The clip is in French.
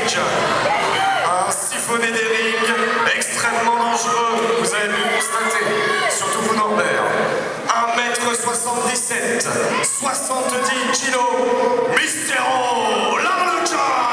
Cage. Un siphonné des rings extrêmement dangereux, vous avez pu constater, surtout vous Norbert. 1m77, 70 kg, Mystero La Lucha.